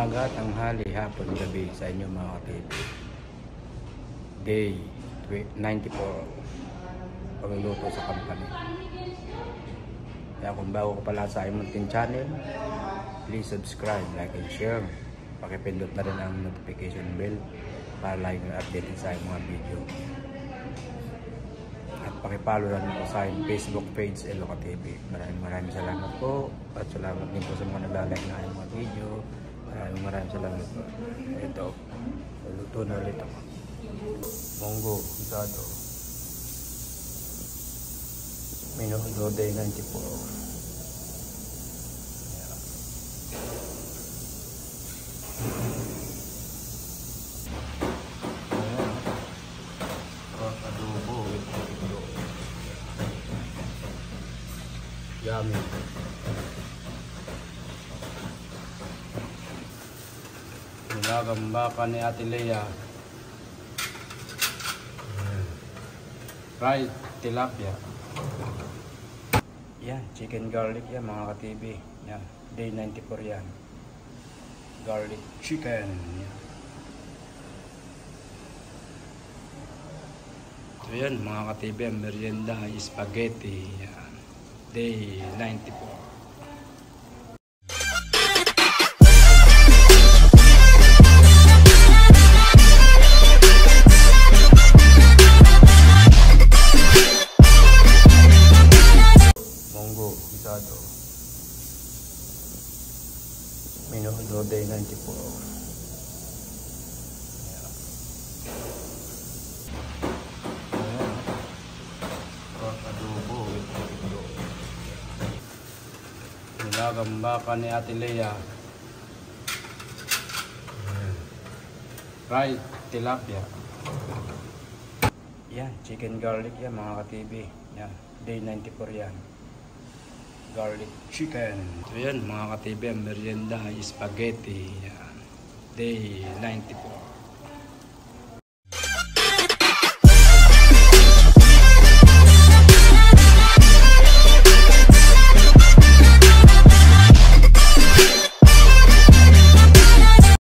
umaga, tanghali, hapon, gabi sa inyo mga ka-TV. Day 94 pagluluto sa company. Kaya kung bago ka pala sa Imontin channel, please subscribe, like and share. Pakipindot na rin ang notification bell para lagi na update sa mga video. At pakipollow rin po sa aking Facebook page, Eloka TV. Maraming salamat po. At salamat din po sa mga naglalike na aking mga video. Maraming salamat po. Ito, luto na ulit ako. Munggo, isado. Minuto day 94. Yummy. Nilagang baka ni Ate Lea. Fried tilapia. Yan, chicken garlic yan mga ka-TV. Yan, day 94 yan. Garlic chicken. Yan. So yan mga ka-TV, merienda, spaghetti. Yan. Day 94. Munggo, isado. Minuto day 94. Nilagang baka ni Ate Lea. Fried tilapia. Yan, chicken garlic yan mga ka-TV. Yan, day 94 yan. Garlic chicken. So yan mga ka-TV, merienda, spaghetti. Yan, day 94.